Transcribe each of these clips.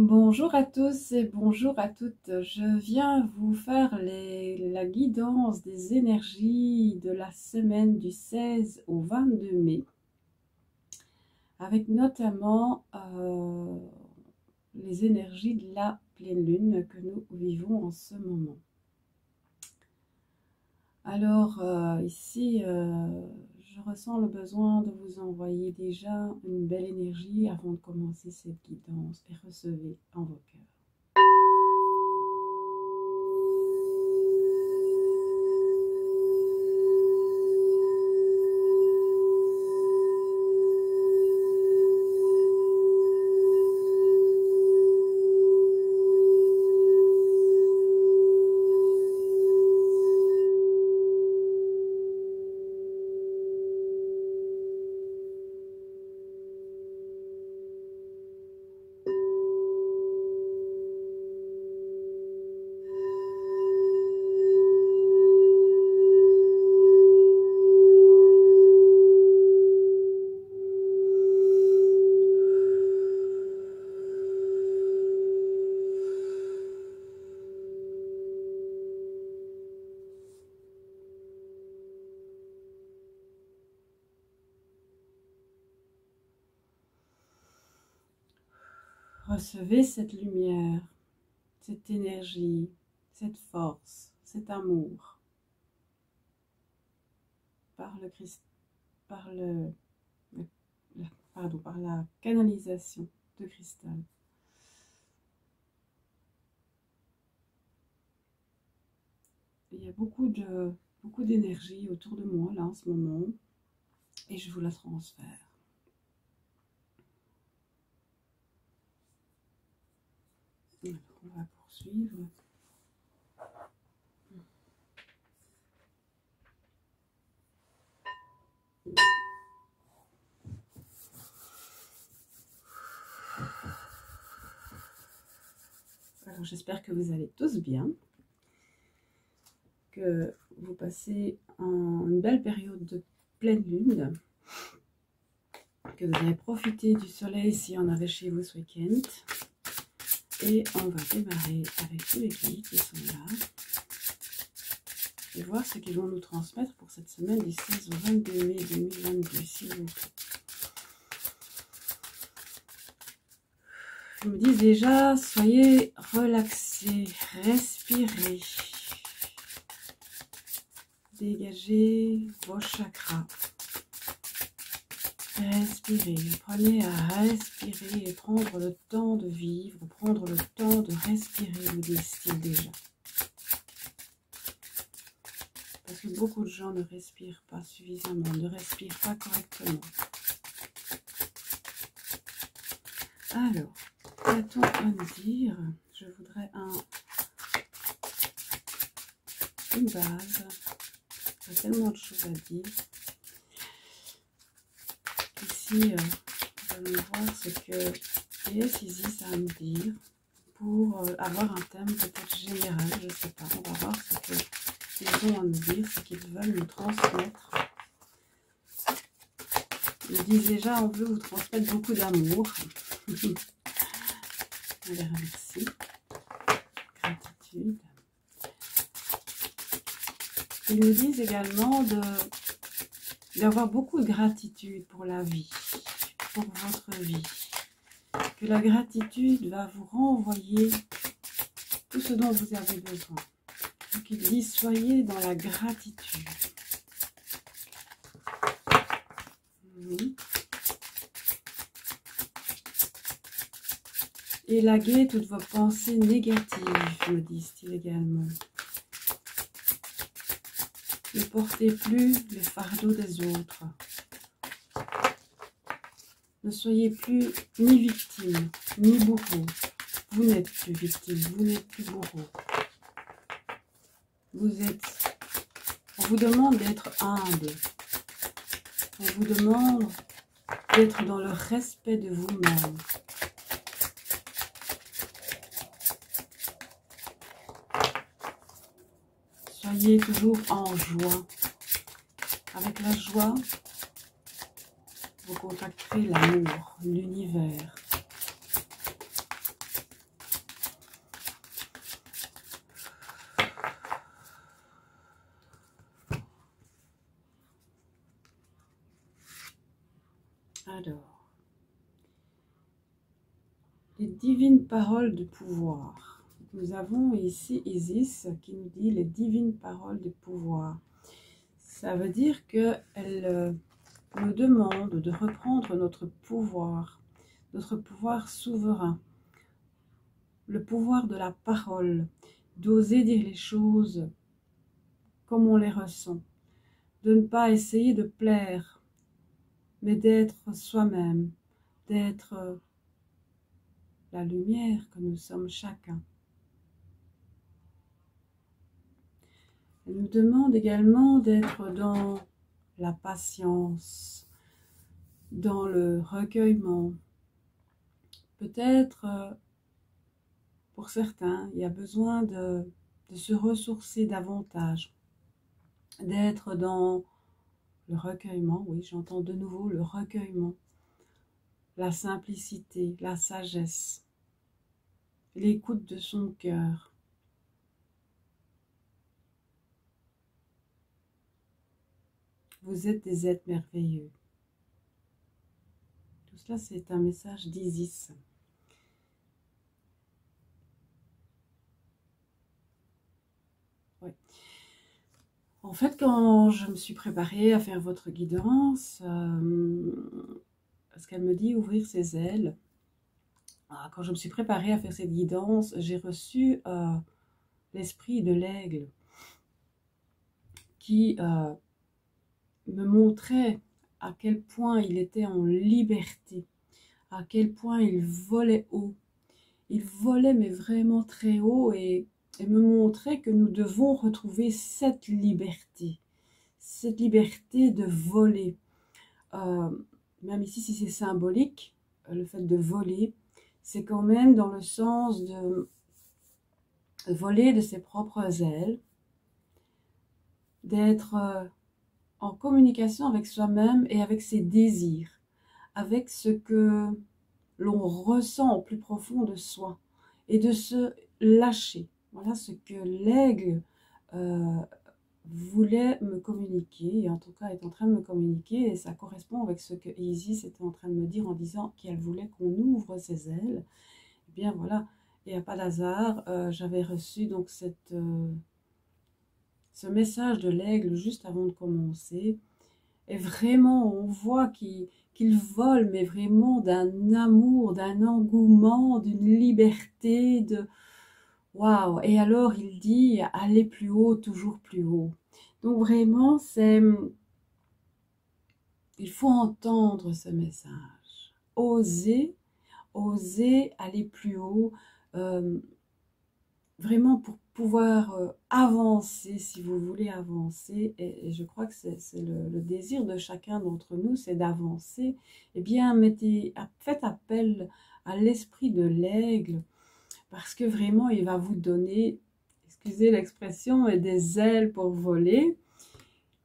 Bonjour à tous et bonjour à toutes. Je viens vous faire la guidance des énergies de la semaine du 16 au 22 mai, avec notamment les énergies de la pleine lune que nous vivons en ce moment. Alors ici, je ressens le besoin de vous envoyer déjà une belle énergie avant de commencer cette guidance et recevez en vos cœurs. Recevez cette lumière, cette énergie, cette force, cet amour par la canalisation de cristal. Il y a beaucoup d'énergie autour de moi là en ce moment et je vous la transfère. Alors, on va poursuivre. Alors, j'espère que vous allez tous bien, que vous passez une belle période de pleine lune, que vous avez profité du soleil si on avait chez vous ce week-end. Et on va démarrer avec tous les guides qui sont là. Et voir ce qu'ils vont nous transmettre pour cette semaine du 16 au 22 mai 2022, s'il vous plaît. Je me dis déjà, soyez relaxés, respirez. Dégagez vos chakras. Respirez, apprenez à respirer et prendre le temps de vivre, prendre le temps de respirer, nous disent-ils déjà. Parce que beaucoup de gens ne respirent pas suffisamment, ne respirent pas correctement. Alors, qu'a-t-on à nous dire? Je voudrais une base. Il y a tellement de choses à dire. Ici, nous allons voir ce que Déesse Isis a à nous dire pour avoir un thème peut-être général, je ne sais pas. On va voir ce qu'ils ont à nous dire, ce qu'ils veulent nous transmettre. Ils disent déjà, on veut vous transmettre beaucoup d'amour. On les remercie. Gratitude. Ils nous disent également d'avoir beaucoup de gratitude pour la vie, pour votre vie. Que la gratitude va vous renvoyer tout ce dont vous avez besoin. Donc ils disent, soyez dans la gratitude. Élaguez toutes vos pensées négatives, me disent-ils également. Ne portez plus les fardeaux des autres. Ne soyez plus ni victime, ni bourreau. Vous n'êtes plus victime, vous n'êtes plus bourreau. On vous demande d'être humble. On vous demande d'être dans le respect de vous-même. Soyez toujours en joie. Avec la joie, vous contacterez l'amour, l'univers. Alors, les divines paroles de pouvoir. Nous avons ici Isis qui nous dit les divines paroles de pouvoir. Ça veut dire qu'elle nous demande de reprendre notre pouvoir souverain, le pouvoir de la parole, d'oser dire les choses comme on les ressent, de ne pas essayer de plaire, mais d'être soi-même, d'être la lumière que nous sommes chacun. Elle nous demande également d'être dans la patience, dans le recueillement. Peut-être, pour certains, il y a besoin de se ressourcer davantage, d'être dans le recueillement, oui, j'entends de nouveau le recueillement, la simplicité, la sagesse, l'écoute de son cœur. Vous êtes des êtres merveilleux. Tout cela, c'est un message d'Isis. Ouais. En fait, quand je me suis préparée à faire votre guidance, parce qu'elle me dit ouvrir ses ailes, quand je me suis préparée à faire cette guidance, j'ai reçu l'esprit de l'aigle qui me montrait à quel point il était en liberté, à quel point il volait haut. Il volait mais vraiment très haut et me montrait que nous devons retrouver cette liberté de voler. Même ici, si c'est symbolique, le fait de voler, c'est quand même dans le sens de voler de ses propres ailes, d'être en communication avec soi-même et avec ses désirs, avec ce que l'on ressent au plus profond de soi, et de se lâcher. Voilà ce que l'aigle voulait me communiquer, et en tout cas est en train de me communiquer, et ça correspond avec ce que Isis était en train de me dire en disant qu'elle voulait qu'on ouvre ses ailes. Et bien voilà, et à pas d'hasard, j'avais reçu donc ce message de l'aigle juste avant de commencer, et vraiment on voit qu'il vole, mais vraiment d'un amour, d'un engouement, d'une liberté, de waouh. Et alors il dit aller plus haut, toujours plus haut. Donc vraiment il faut entendre ce message, oser aller plus haut, vraiment pour pouvoir avancer, si vous voulez avancer, et je crois que c'est le désir de chacun d'entre nous, c'est d'avancer. Eh bien, faites appel à l'esprit de l'aigle, parce que vraiment, il va vous donner, excusez l'expression, des ailes pour voler,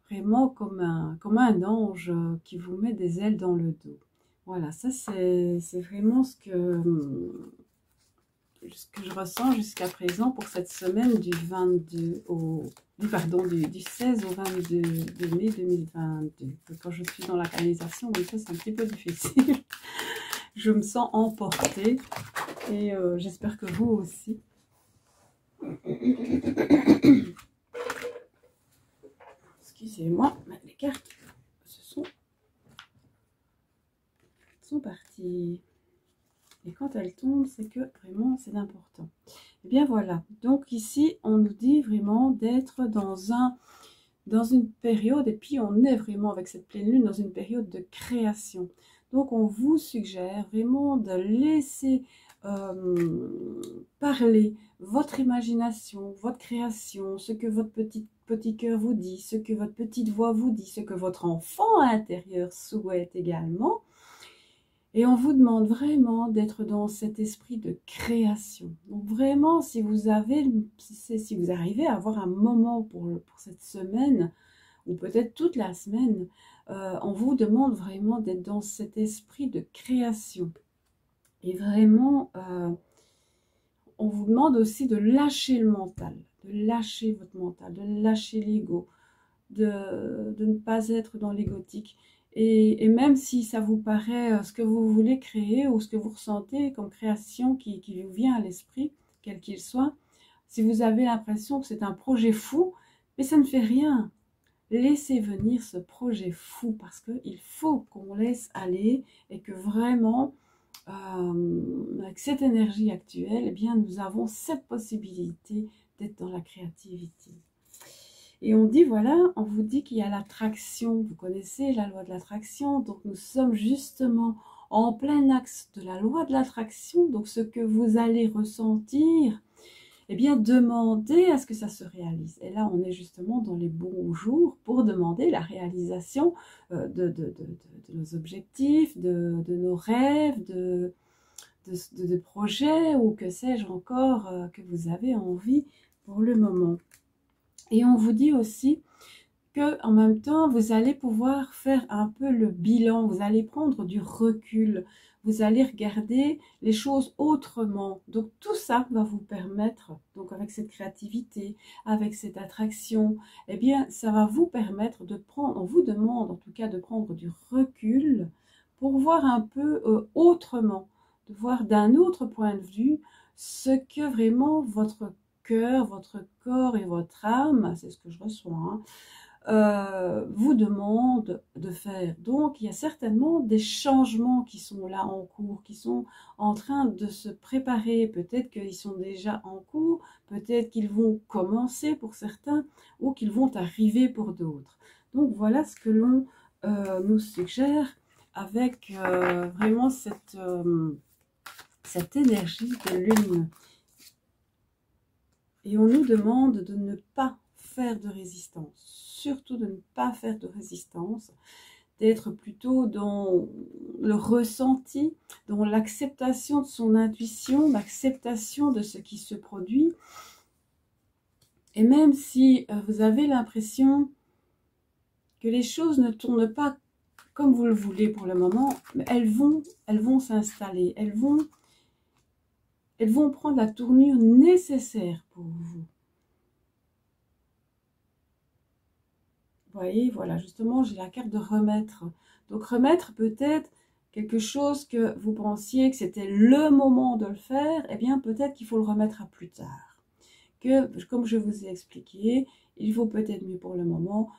vraiment comme un ange qui vous met des ailes dans le dos. Voilà, ça c'est vraiment ce que je ressens jusqu'à présent pour cette semaine du 22 du 16 au 22 de mai 2022. Quand je suis dans la canalisation, oui, ça c'est un petit peu difficile. Je me sens emportée et j'espère que vous aussi. Excusez-moi, les cartes sont parties. Et quand elles tombent, c'est que vraiment c'est important. Et bien voilà, donc ici on nous dit vraiment d'être dans une période, et puis on est vraiment avec cette pleine lune dans une période de création. Donc on vous suggère vraiment de laisser parler votre imagination, votre création, ce que votre petit cœur vous dit, ce que votre petite voix vous dit, ce que votre enfant intérieur souhaite également. Et on vous demande vraiment d'être dans cet esprit de création. Donc vraiment, si vous arrivez à avoir un moment pour cette semaine, ou peut-être toute la semaine, on vous demande vraiment d'être dans cet esprit de création. Et vraiment, on vous demande aussi de lâcher le mental, de lâcher votre mental, de lâcher l'ego, de ne pas être dans l'égotique, Et même si ça vous paraît ce que vous voulez créer ou ce que vous ressentez comme création qui vous vient à l'esprit, quel qu'il soit, si vous avez l'impression que c'est un projet fou, mais ça ne fait rien. Laissez venir ce projet fou parce qu'il faut qu'on laisse aller et que vraiment, avec cette énergie actuelle, eh bien, nous avons cette possibilité d'être dans la créativité. Et on dit, voilà, on vous dit qu'il y a l'attraction. Vous connaissez la loi de l'attraction. Donc, nous sommes justement en plein axe de la loi de l'attraction. Donc, ce que vous allez ressentir, eh bien, demandez à ce que ça se réalise. Et là, on est justement dans les bons jours pour demander la réalisation de nos objectifs, de nos rêves, de projets ou que sais-je encore que vous avez envie pour le moment. Et on vous dit aussi que en même temps, vous allez pouvoir faire un peu le bilan, vous allez prendre du recul, vous allez regarder les choses autrement. Donc tout ça va vous permettre, donc avec cette créativité, avec cette attraction, eh bien ça va vous permettre de prendre, on vous demande en tout cas de prendre du recul pour voir un peu autrement, de voir d'un autre point de vue ce que vraiment votre cœur, votre corps et votre âme, c'est ce que je reçois, vous demande de faire. Donc, il y a certainement des changements qui sont là en cours, qui sont en train de se préparer. Peut-être qu'ils sont déjà en cours, peut-être qu'ils vont commencer pour certains ou qu'ils vont arriver pour d'autres. Donc, voilà ce que l'on nous suggère avec vraiment cette énergie de lune. Et on nous demande de ne pas faire de résistance, surtout de ne pas faire de résistance, d'être plutôt dans le ressenti, dans l'acceptation de son intuition, l'acceptation de ce qui se produit. Et même si vous avez l'impression que les choses ne tournent pas comme vous le voulez pour le moment, elles vont s'installer, elles vont prendre la tournure nécessaire pour vous. Vous voyez, voilà, justement, j'ai la carte de remettre. Donc, remettre peut-être quelque chose que vous pensiez que c'était le moment de le faire, eh bien, peut-être qu'il faut le remettre à plus tard. Que, comme je vous ai expliqué, il faut peut-être mieux pour le moment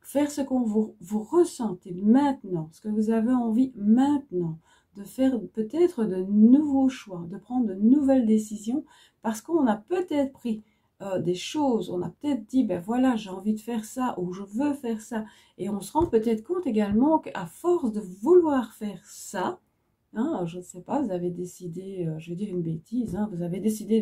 faire ce qu'on vous ressentez maintenant, ce que vous avez envie maintenant, de faire peut-être de nouveaux choix, de prendre de nouvelles décisions, parce qu'on a peut-être pris des choses, on a peut-être dit, ben voilà, j'ai envie de faire ça, ou je veux faire ça, et on se rend peut-être compte également qu'à force de vouloir faire ça, hein, je ne sais pas, vous avez décidé, je vais dire une bêtise, hein, vous avez décidé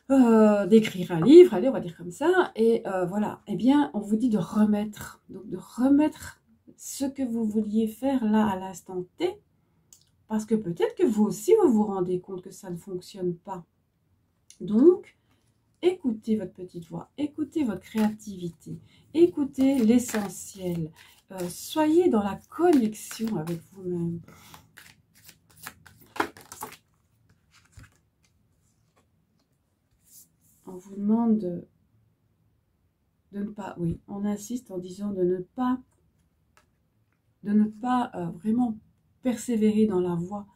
d'écrire un livre, allez, on va dire comme ça, et voilà, eh bien, on vous dit de remettre, donc de remettre ce que vous vouliez faire là à l'instant T, parce que peut-être que vous aussi, vous vous rendez compte que ça ne fonctionne pas. Donc, écoutez votre petite voix, écoutez votre créativité, écoutez l'essentiel, soyez dans la connexion avec vous-même. On vous demande de ne pas, oui, on insiste en disant de ne pas vraiment persévérer dans la voie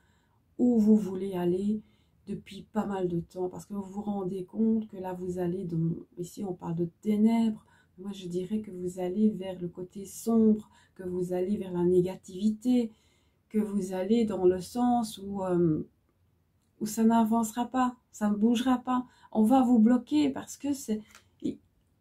où vous voulez aller depuis pas mal de temps, parce que vous vous rendez compte que là vous allez dans, ici on parle de ténèbres, moi je dirais que vous allez vers le côté sombre, que vous allez vers la négativité, que vous allez dans le sens où ça n'avancera pas, ça ne bougera pas, on va vous bloquer parce que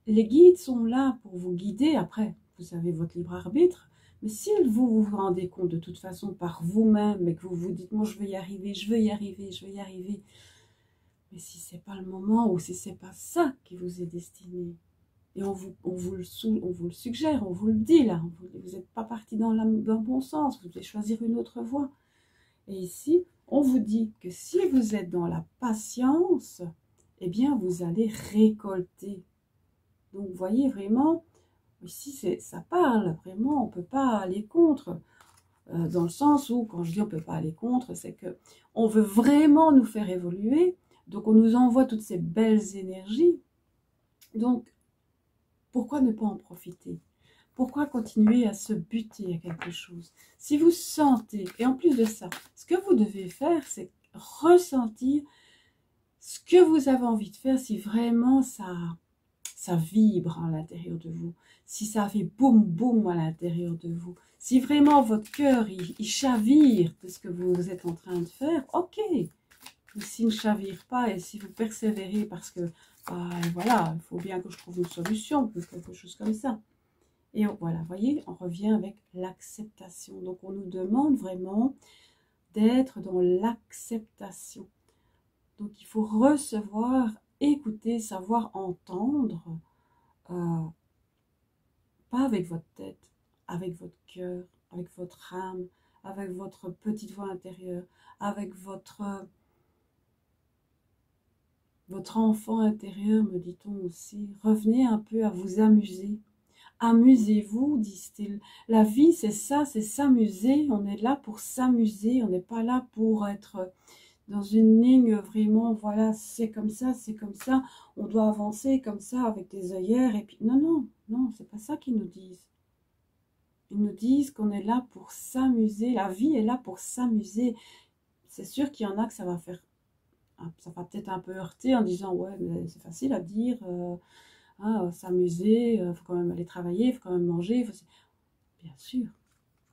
les guides sont là pour vous guider. Après, vous avez votre libre arbitre, mais si vous vous rendez compte de toute façon par vous-même et que vous vous dites, moi je veux y arriver, je veux y arriver, je veux y arriver, mais si c'est pas le moment ou si c'est pas ça qui vous est destiné, et on vous le suggère, on vous le dit là, vous n'êtes pas parti dans le bon sens, vous devez choisir une autre voie. Et ici, on vous dit que si vous êtes dans la patience, eh bien vous allez récolter. Donc vous voyez vraiment, ici ça parle, vraiment, on ne peut pas aller contre. Dans le sens où, quand je dis on ne peut pas aller contre, c'est que on veut vraiment nous faire évoluer, donc on nous envoie toutes ces belles énergies. Donc, pourquoi ne pas en profiter? Pourquoi continuer à se buter à quelque chose? Si vous sentez, et en plus de ça, ce que vous devez faire, c'est ressentir ce que vous avez envie de faire, si vraiment ça vibre à l'intérieur de vous, si ça fait boum boum à l'intérieur de vous, si vraiment votre cœur il chavire de ce que vous êtes en train de faire, ok. Mais s'il ne chavire pas et si vous persévérez parce que voilà, il faut bien que je trouve une solution, ou quelque chose comme ça. Et voilà, vous voyez, on revient avec l'acceptation. Donc on nous demande vraiment d'être dans l'acceptation. Donc il faut recevoir, écouter, savoir entendre, pas avec votre tête, avec votre cœur, avec votre âme, avec votre petite voix intérieure, avec votre enfant intérieur, me dit-on aussi. Revenez un peu à vous amuser. Amusez-vous, disent-ils. La vie, c'est ça, c'est s'amuser. On est là pour s'amuser. On n'est pas là pour être dans une ligne vraiment, voilà, c'est comme ça, on doit avancer comme ça avec des œillères. Et puis, non, non, non, c'est pas ça qu'ils nous disent. Ils nous disent qu'on est là pour s'amuser. La vie est là pour s'amuser. C'est sûr qu'il y en a que ça va faire, ça va peut-être un peu heurter en disant, ouais, mais c'est facile à dire, s'amuser, il faut quand même aller travailler, il faut quand même manger. Bien sûr,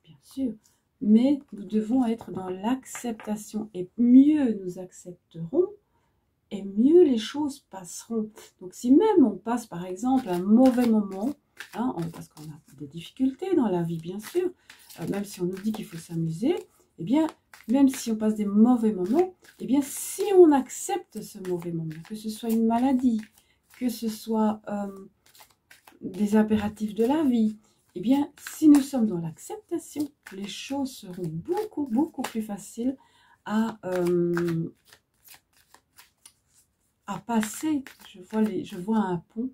bien sûr. Mais nous devons être dans l'acceptation. Et mieux nous accepterons, et mieux les choses passeront. Donc si même on passe par exemple un mauvais moment, parce qu'on a des difficultés dans la vie, bien sûr, même si on nous dit qu'il faut s'amuser, eh bien, même si on passe des mauvais moments, eh bien, si on accepte ce mauvais moment, que ce soit une maladie, que ce soit des impératifs de la vie, eh bien, si nous sommes dans l'acceptation, les choses seront beaucoup, beaucoup plus faciles à passer. Je vois un pont,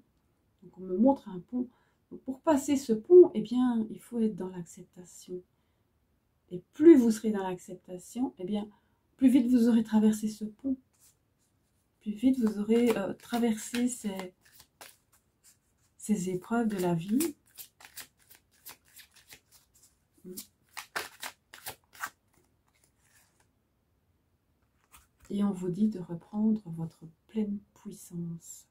donc on me montre un pont. Donc pour passer ce pont, eh bien, il faut être dans l'acceptation. Et plus vous serez dans l'acceptation, eh bien, plus vite vous aurez traversé ce pont. Plus vite vous aurez traversé ces épreuves de la vie. Et on vous dit de reprendre votre pleine puissance.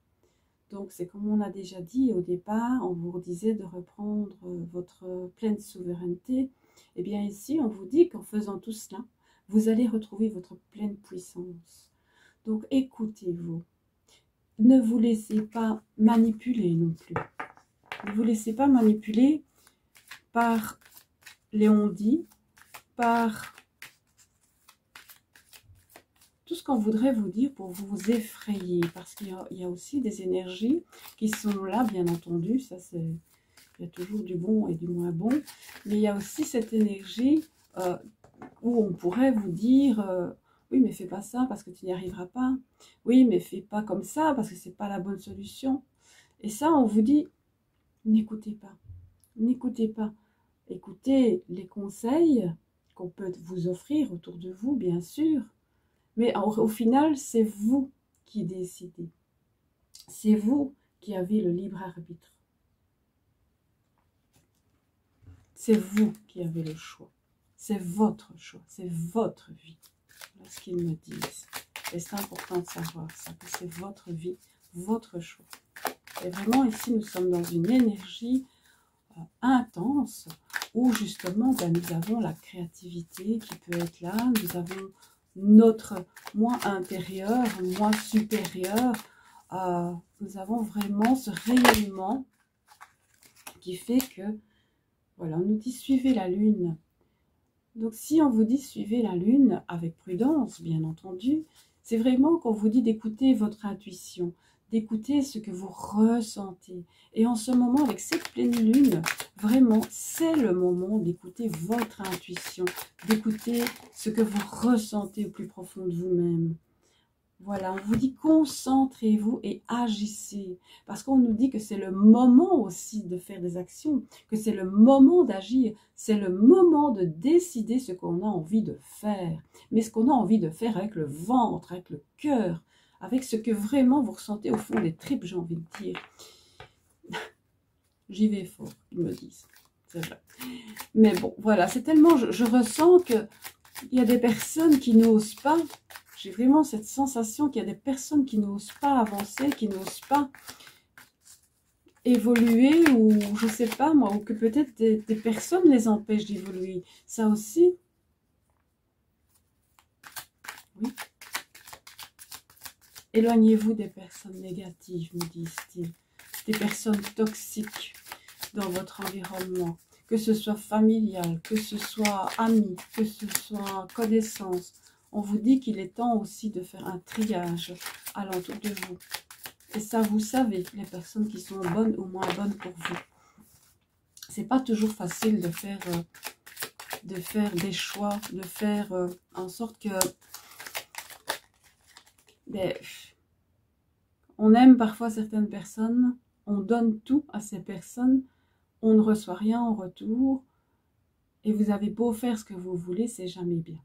Donc c'est comme on a déjà dit au départ, on vous disait de reprendre votre pleine souveraineté. Et bien ici, on vous dit qu'en faisant tout cela, vous allez retrouver votre pleine puissance. Donc écoutez-vous. Ne vous laissez pas manipuler non plus. Ne vous laissez pas manipuler par les on-dit, par tout ce qu'on voudrait vous dire pour vous effrayer, parce qu'il y a aussi des énergies qui sont là, bien entendu, ça c'est, il y a toujours du bon et du moins bon, mais il y a aussi cette énergie où on pourrait vous dire, oui mais fais pas ça parce que tu n'y arriveras pas, oui mais fais pas comme ça parce que c'est pas la bonne solution, et ça on vous dit, n'écoutez pas, n'écoutez pas, écoutez les conseils qu'on peut vous offrir autour de vous, bien sûr. Mais au final, c'est vous qui décidez. C'est vous qui avez le libre arbitre. C'est vous qui avez le choix. C'est votre choix. C'est votre vie. Voilà ce qu'ils me disent. Et c'est important de savoir ça, que c'est votre vie, votre choix. Et vraiment, ici, nous sommes dans une énergie intense où justement, nous avons la créativité qui peut être là. Nous avons notre moi intérieur, moi supérieur, nous avons vraiment ce rayonnement qui fait que, voilà, on nous dit suivez la lune. Donc si on vous dit suivez la lune, avec prudence bien entendu, c'est vraiment qu'on vous dit d'écouter votre intuition, d'écouter ce que vous ressentez. Et en ce moment, avec cette pleine lune, vraiment, c'est le moment d'écouter votre intuition, d'écouter ce que vous ressentez au plus profond de vous-même. Voilà, on vous dit concentrez-vous et agissez. Parce qu'on nous dit que c'est le moment aussi de faire des actions, que c'est le moment d'agir, c'est le moment de décider ce qu'on a envie de faire. Mais ce qu'on a envie de faire avec le ventre, avec le cœur, avec ce que vraiment vous ressentez au fond des tripes, j'ai envie de dire. j'y vais fort, ils me disent. C'est vrai. Mais bon, voilà, c'est tellement... Je ressens qu'il y a des personnes qui n'osent pas. J'ai vraiment cette sensation qu'il y a des personnes qui n'osent pas avancer, qui n'osent pas évoluer, ou je sais pas moi, ou que peut-être des personnes les empêchent d'évoluer. Ça aussi, oui. Éloignez-vous des personnes négatives, me disent-ils, des personnes toxiques dans votre environnement, que ce soit familial, que ce soit ami, que ce soit connaissance. On vous dit qu'il est temps aussi de faire un triage alentour de vous. Et ça, vous savez, les personnes qui sont bonnes ou moins bonnes pour vous. C'est pas toujours facile de faire des choix, de faire en sorte que... on aime parfois certaines personnes, on donne tout à ces personnes, on ne reçoit rien en retour, et vous avez beau faire ce que vous voulez, c'est jamais bien.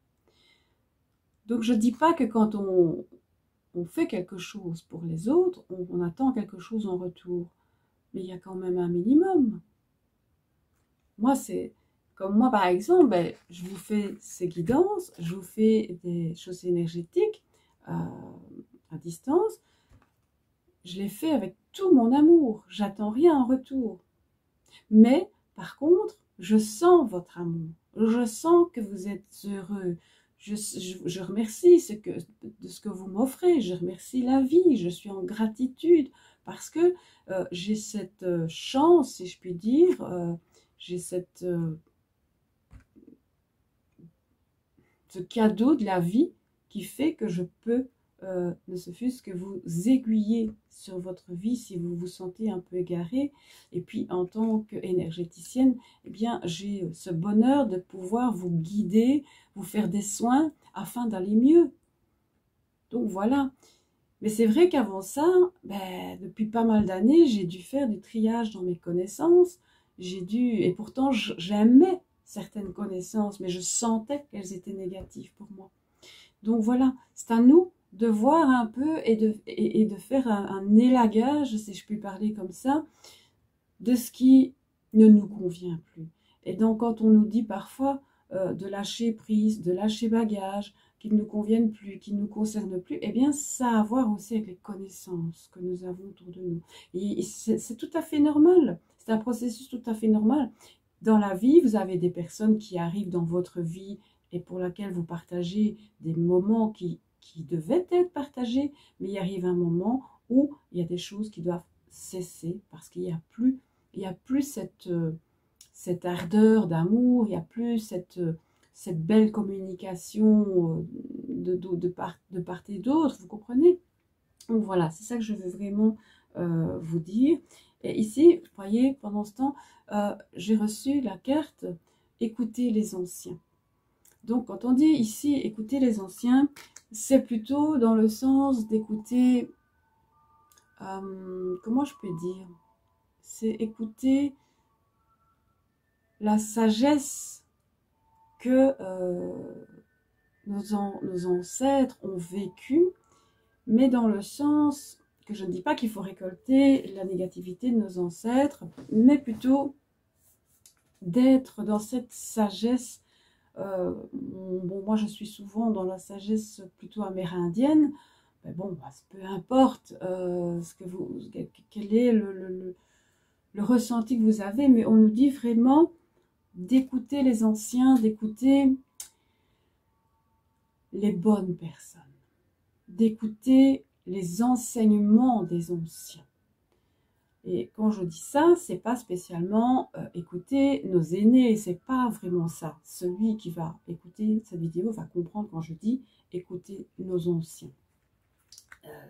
Donc je dis pas que quand on fait quelque chose pour les autres, on attend quelque chose en retour, mais il y a quand même un minimum. Moi, c'est comme moi par exemple, je vous fais ces guidances, je vous fais des choses énergétiques à distance, je les fais avec tout mon amour, j'attends rien en retour. Mais par contre, je sens votre amour, je sens que vous êtes heureux, je remercie de ce que vous m'offrez, je remercie la vie, je suis en gratitude parce que j'ai cette chance, si je puis dire, j'ai ce cadeau de la vie qui fait que je peux, ne fût-ce que vous aiguiller sur votre vie si vous vous sentez un peu égaré. Et puis en tant qu'énergéticienne, eh bien j'ai ce bonheur de pouvoir vous guider, vous faire des soins afin d'aller mieux. Donc voilà. Mais c'est vrai qu'avant ça, depuis pas mal d'années, j'ai dû faire du triage dans mes connaissances. Et pourtant j'aimais certaines connaissances, mais je sentais qu'elles étaient négatives pour moi. Donc voilà, c'est à nous de voir un peu et de faire un élagage, si je puis parler comme ça, de ce qui ne nous convient plus. Et donc quand on nous dit parfois de lâcher prise, de lâcher bagage, qui ne nous conviennent plus, qui ne nous concernent plus, eh bien ça a à voir aussi avec les connaissances que nous avons autour de nous. Et c'est tout à fait normal, c'est un processus tout à fait normal. Dans la vie, vous avez des personnes qui arrivent dans votre vie et pour laquelle vous partagez des moments qui devaient être partagés, mais il arrive un moment où il y a des choses qui doivent cesser parce qu'il n'y a plus cette ardeur d'amour, il n'y a plus cette belle communication de part et d'autre, vous comprenez? Donc voilà, c'est ça que je veux vraiment vous dire. Et ici, vous voyez, pendant ce temps, j'ai reçu la carte « Écoutez les anciens ». Donc quand on dit ici « Écoutez les anciens », c'est plutôt dans le sens d'écouter, comment je peux dire? C'est écouter la sagesse que nos ancêtres ont vécue, mais dans le sens que je ne dis pas qu'il faut récolter la négativité de nos ancêtres, mais plutôt d'être dans cette sagesse. Bon, moi je suis souvent dans la sagesse plutôt amérindienne, mais bon, peu importe quel est le ressenti que vous avez, mais on nous dit vraiment d'écouter les anciens, d'écouter les bonnes personnes, d'écouter les enseignements des anciens. Et quand je dis ça, c'est pas spécialement écouter nos aînés, c'est pas vraiment ça. Celui qui va écouter cette vidéo va comprendre quand je dis écouter nos anciens.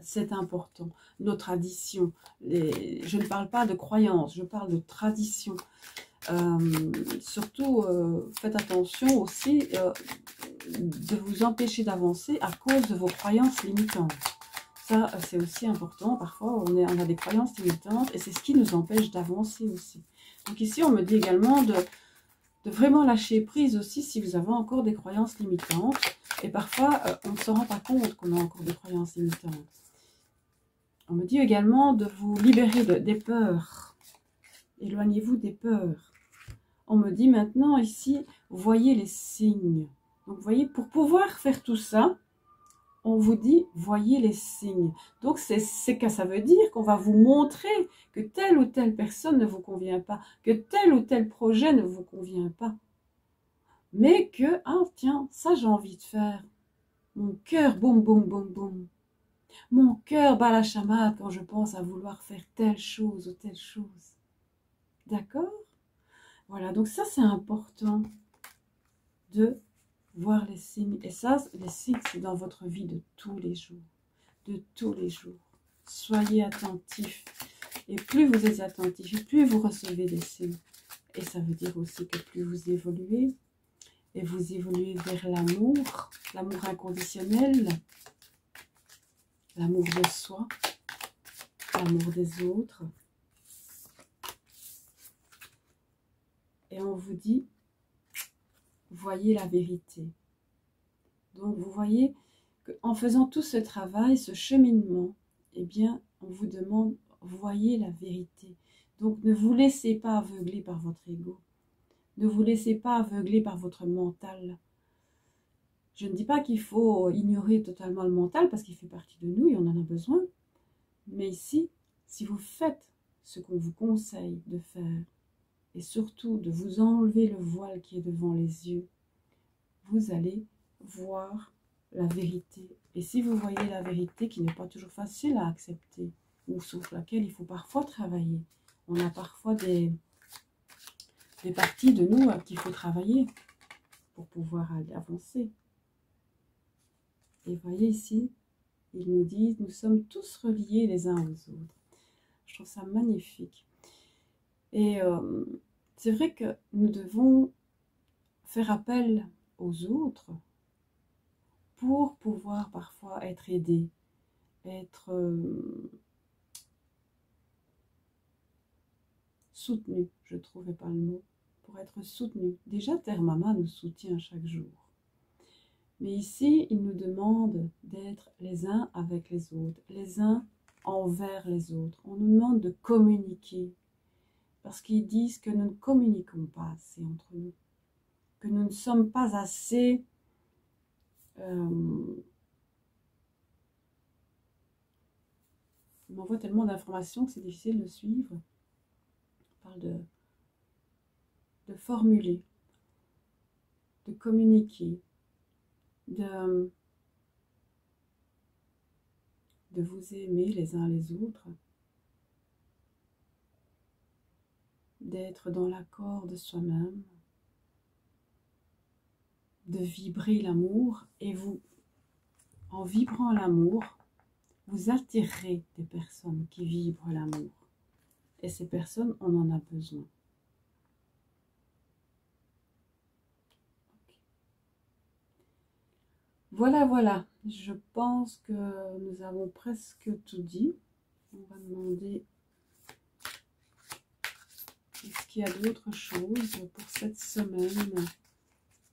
C'est important, nos traditions. Je ne parle pas de croyances, je parle de traditions. Surtout, faites attention aussi de vous empêcher d'avancer à cause de vos croyances limitantes. Ça, c'est aussi important. Parfois, on a des croyances limitantes et c'est ce qui nous empêche d'avancer aussi. Donc ici, on me dit également de vraiment lâcher prise aussi si vous avez encore des croyances limitantes. Et parfois, on ne se rend pas compte qu'on a encore des croyances limitantes. On me dit également de vous libérer des peurs. Éloignez-vous des peurs. On me dit maintenant ici, voyez les signes. Donc, vous voyez, pour pouvoir faire tout ça, on vous dit, voyez les signes. Donc, c'est que ça veut dire qu'on va vous montrer que telle ou telle personne ne vous convient pas, que tel ou tel projet ne vous convient pas. Mais que, ah tiens, ça j'ai envie de faire. Mon cœur, boum, boum, boum, boum. Mon cœur bat la chamade quand je pense à vouloir faire telle chose ou telle chose. D'accord? Voilà, donc ça c'est important de voir les signes. Et ça, les signes, c'est dans votre vie de tous les jours. De tous les jours. Soyez attentifs. Et plus vous êtes attentifs, et plus vous recevez des signes. Et ça veut dire aussi que plus vous évoluez, et vous évoluez vers l'amour inconditionnel, l'amour de soi, l'amour des autres. Et on vous dit, voyez la vérité. Donc vous voyez qu'en faisant tout ce travail, ce cheminement, eh bien, on vous demande, voyez la vérité. Donc ne vous laissez pas aveugler par votre ego. Ne vous laissez pas aveugler par votre mental. Je ne dis pas qu'il faut ignorer totalement le mental parce qu'il fait partie de nous et on en a besoin. Mais ici, si vous faites ce qu'on vous conseille de faire et surtout de vous enlever le voile qui est devant les yeux, vous allez voir la vérité. Et si vous voyez la vérité qui n'est pas toujours facile à accepter ou sur laquelle il faut parfois travailler, on a parfois des parties de nous qu'il faut travailler pour pouvoir aller avancer. Et voyez ici, ils nous disent, nous sommes tous reliés les uns aux autres. Je trouve ça magnifique. Et c'est vrai que nous devons faire appel aux autres pour pouvoir parfois être aidés, être soutenus, je ne trouvais pas le mot, pour être soutenus. Déjà, Terre Mama nous soutient chaque jour. Mais ici, il nous demande d'être les uns avec les autres, les uns envers les autres. On nous demande de communiquer, parce qu'ils disent que nous ne communiquons pas assez entre nous, que nous ne sommes pas assez on m'envoie tellement d'informations que c'est difficile de suivre. On parle de formuler, de communiquer, de vous aimer les uns les autres, d'être dans l'accord de soi-même, de vibrer l'amour, et vous, en vibrant l'amour, vous attirerez des personnes qui vibrent l'amour. Et ces personnes, on en a besoin. Voilà, voilà. Je pense que nous avons presque tout dit. On va demander est-ce qu'il y a d'autres choses pour cette semaine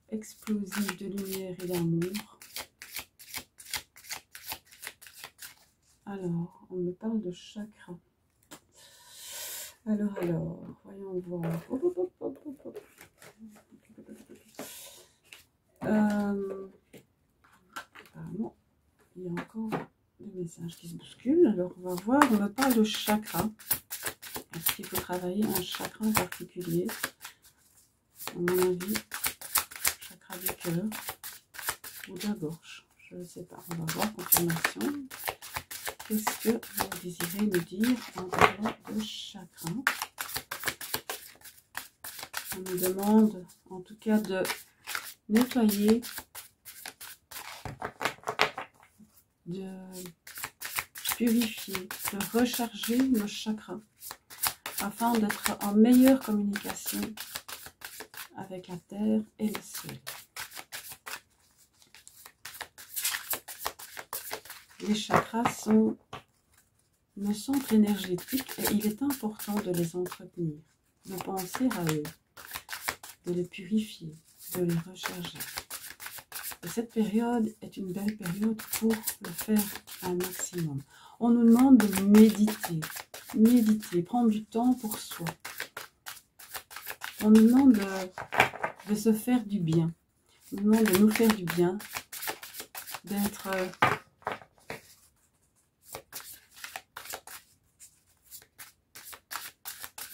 explosive de lumière et d'amour. Alors, on me parle de chakra. Alors, voyons voir. Apparemment, il y a encore des messages qui se bousculent. Alors, on va voir. On me parle de chakra. Est-ce qu'il faut travailler un chakra en particulier? À mon avis, chakra du cœur ou de la gorge. Je ne sais pas. On va voir, confirmation. Qu'est-ce que vous désirez nous dire en parlant de chakra? On nous demande en tout cas de nettoyer, de purifier, de recharger nos chakras afin d'être en meilleure communication avec la terre et le ciel. Les chakras sont nos centres énergétiques et il est important de les entretenir, de penser à eux, de les purifier, de les recharger. Et cette période est une belle période pour le faire un maximum. On nous demande de méditer, prendre du temps pour soi, On nous demande de se faire du bien. On nous demande de nous faire du bien. D'être...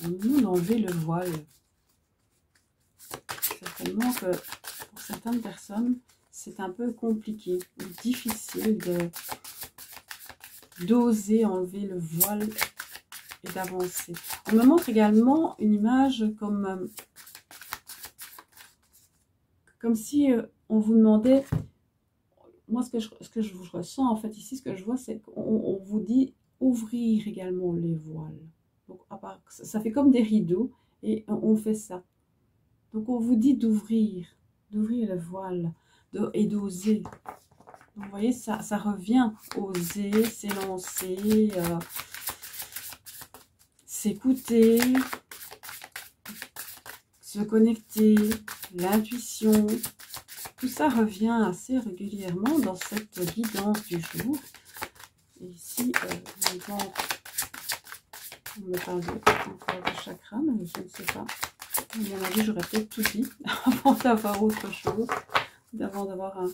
on nous demande d'enlever le voile. Certainement que pour certaines personnes, c'est un peu compliqué ou difficile d'oser enlever le voile et d'avancer. On me montre également une image comme si on vous demandait, moi ce que je ressens en fait ici, ce que je vois, c'est qu'on vous dit ouvrir également les voiles. Donc ça fait comme des rideaux et on fait ça. Donc on vous dit d'ouvrir le voile et d'oser. Vous voyez, ça revient, oser, s'élancer, s'écouter, se connecter, l'intuition. Tout ça revient assez régulièrement dans cette guidance du jour. Et ici, on me parle encore de chakra, mais je ne sais pas. À mon avis, j'aurais peut-être tout dit avant d'avoir autre chose, avant d'avoir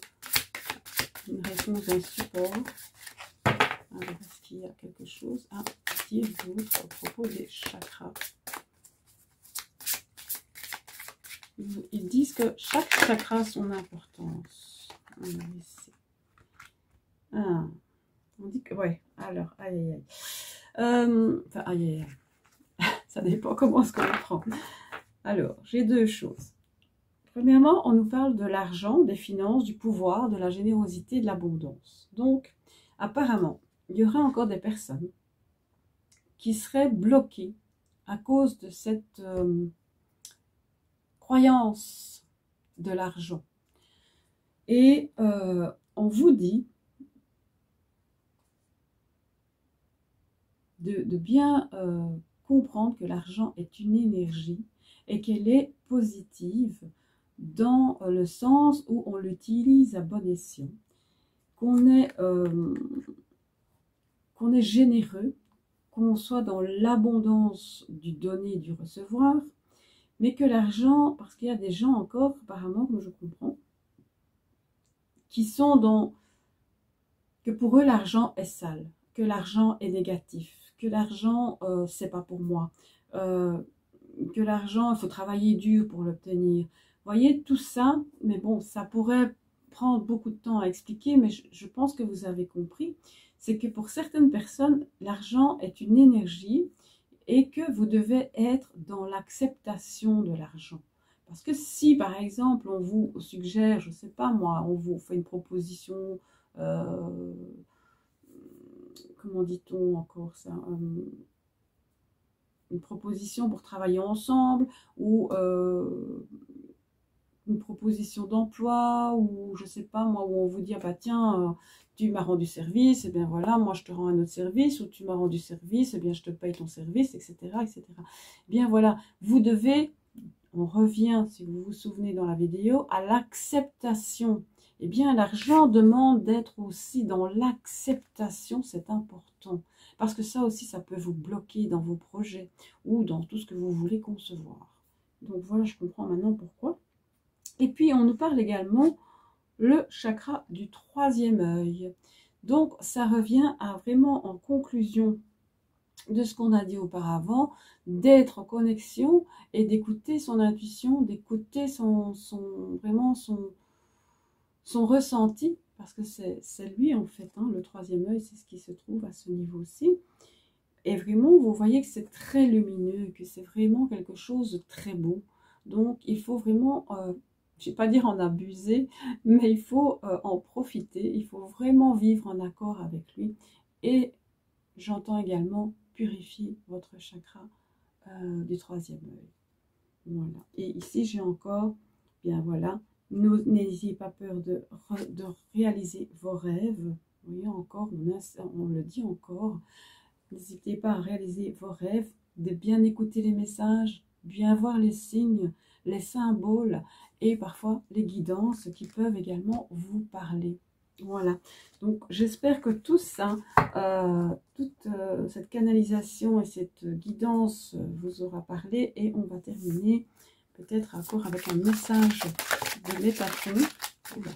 une réponse d'un support. Alors, est-ce qu'il y a quelque chose à dire d'autre à propos des chakras? Ils disent que chaque chakra a son importance. Ah, on dit que, ouais, alors, aïe, aïe, aïe. Enfin, aïe, aïe, aïe. Ça dépend comment est-ce qu'on le prend. Alors, j'ai deux choses. Premièrement, on nous parle de l'argent, des finances, du pouvoir, de la générosité, de l'abondance. Donc, apparemment, il y aura encore des personnes qui seraient bloquées à cause de cette croyance de l'argent. Et on vous dit de bien comprendre que l'argent est une énergie et qu'elle est positive dans le sens où on l'utilise à bon escient, qu'on est généreux, qu'on soit dans l'abondance du donner et du recevoir, mais que l'argent, parce qu'il y a des gens encore, apparemment, comme je comprends, qui sont dans, que pour eux l'argent est sale, que l'argent est négatif, que l'argent c'est pas pour moi, que l'argent, il faut travailler dur pour l'obtenir. Vous voyez, tout ça, mais bon, ça pourrait prendre beaucoup de temps à expliquer, mais je pense que vous avez compris, c'est que pour certaines personnes, l'argent est une énergie et que vous devez être dans l'acceptation de l'argent. Parce que si, par exemple, on vous suggère, je ne sais pas moi, on vous fait une proposition, comment dit-on encore ça, une proposition pour travailler ensemble, ou une proposition d'emploi, ou je ne sais pas moi, où on vous dit, ah bah tiens, tu m'as rendu service, et bien voilà, moi je te rends un autre service, ou tu m'as rendu service, et bien je te paye ton service, etc. etc. Bien voilà, vous devez, on revient, si vous vous souvenez dans la vidéo, à l'acceptation. Eh bien, l'argent demande d'être aussi dans l'acceptation, c'est important. Parce que ça aussi, ça peut vous bloquer dans vos projets ou dans tout ce que vous voulez concevoir. Donc voilà, je comprends maintenant pourquoi. Et puis, on nous parle également le chakra du troisième œil. Donc, ça revient à vraiment en conclusion de ce qu'on a dit auparavant, d'être en connexion et d'écouter son intuition, d'écouter vraiment son ressenti, parce que c'est lui en fait, hein, le troisième œil, c'est ce qui se trouve à ce niveau-ci. Et vraiment, vous voyez que c'est très lumineux, que c'est vraiment quelque chose de très beau. Donc, il faut vraiment, je ne vais pas dire en abuser, mais il faut en profiter. Il faut vraiment vivre en accord avec lui. Et j'entends également purifier votre chakra du troisième œil. Voilà. Et ici, j'ai encore, bien voilà, n'ayez pas peur de réaliser vos rêves. Vous voyez encore, on le dit encore. N'hésitez pas à réaliser vos rêves, de bien écouter les messages, bien voir les signes, les symboles et parfois les guidances qui peuvent également vous parler. Voilà, donc j'espère que tout ça, toute cette canalisation et cette guidance vous aura parlé et on va terminer peut-être encore avec un message de Métatron. Oula.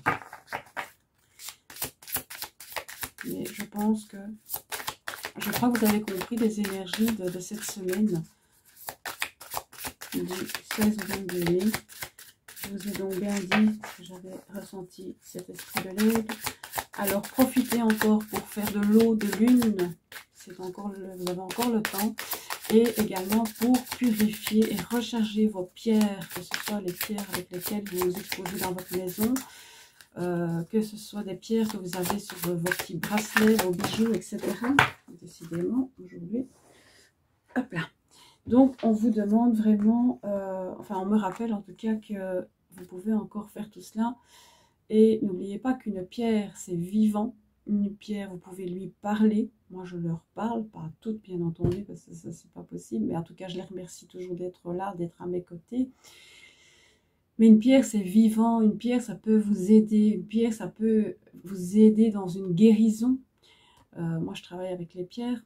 Mais je pense que, je crois que vous avez compris les énergies de cette semaine du 16 au 22 mai. Je vous ai donc bien dit que j'avais ressenti cet esprit de l'aide. Alors profitez encore pour faire de l'eau de lune, c'est encore vous avez encore le temps. Et également pour purifier et recharger vos pierres, que ce soit les pierres avec lesquelles vous vous exposez dans votre maison, que ce soit des pierres que vous avez sur vos petits bracelets, vos bijoux, etc. Décidément, aujourd'hui, hop là. Donc, on vous demande vraiment, enfin, on me rappelle en tout cas que vous pouvez encore faire tout cela. Et n'oubliez pas qu'une pierre, c'est vivant. Une pierre, vous pouvez lui parler. Moi, je leur parle, pas toutes, bien entendu, parce que ça, c'est pas possible. Mais en tout cas, je les remercie toujours d'être là, d'être à mes côtés. Mais une pierre, c'est vivant. Une pierre, ça peut vous aider. Une pierre, ça peut vous aider dans une guérison. Moi, je travaille avec les pierres.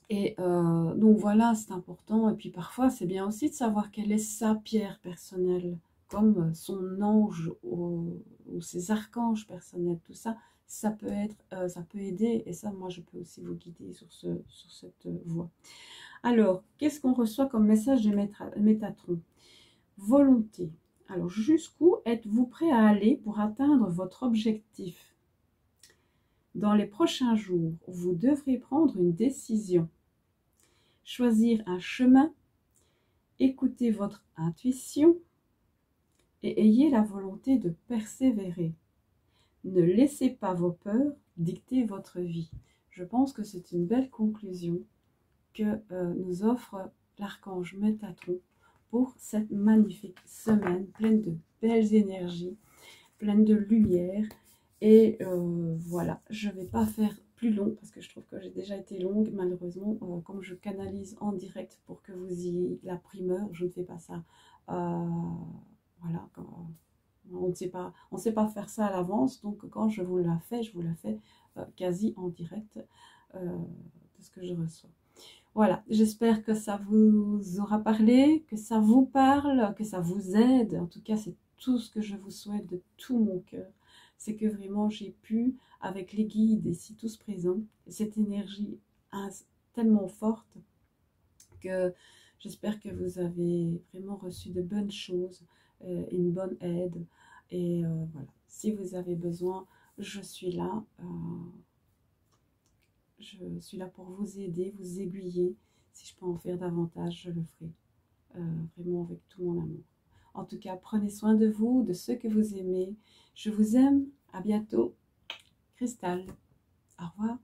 Et donc, voilà, c'est important. Et puis, parfois, c'est bien aussi de savoir quelle est sa pierre personnelle, comme son ange ou ses archanges personnels, tout ça. Ça peut être, ça peut aider, et ça, moi, je peux aussi vous guider sur cette voie. Alors, qu'est-ce qu'on reçoit comme message de Métatron? Volonté. Alors, jusqu'où êtes-vous prêt à aller pour atteindre votre objectif? Dans les prochains jours, vous devrez prendre une décision, choisir un chemin, écouter votre intuition et ayez la volonté de persévérer. Ne laissez pas vos peurs dicter votre vie. Je pense que c'est une belle conclusion que nous offre l'archange Métatron pour cette magnifique semaine pleine de belles énergies, pleine de lumière. Et voilà, je ne vais pas faire plus long parce que je trouve que j'ai déjà été longue. Malheureusement, comme je canalise en direct pour que vous ayez la primeur, je ne fais pas ça. Voilà, on ne sait pas faire ça à l'avance, donc quand je vous la fais, quasi en direct de ce que je reçois. Voilà, j'espère que ça vous aura parlé, que ça vous parle, que ça vous aide. En tout cas, c'est tout ce que je vous souhaite de tout mon cœur. C'est que vraiment j'ai pu, avec les guides ici tous présents, cette énergie tellement forte que j'espère que vous avez vraiment reçu de bonnes choses, une bonne aide. Et voilà, si vous avez besoin, je suis là. Je suis là pour vous aider, vous aiguiller. Si je peux en faire davantage, je le ferai. Vraiment avec tout mon amour. En tout cas, prenez soin de vous, de ceux que vous aimez. Je vous aime. À bientôt. Cristal. Au revoir.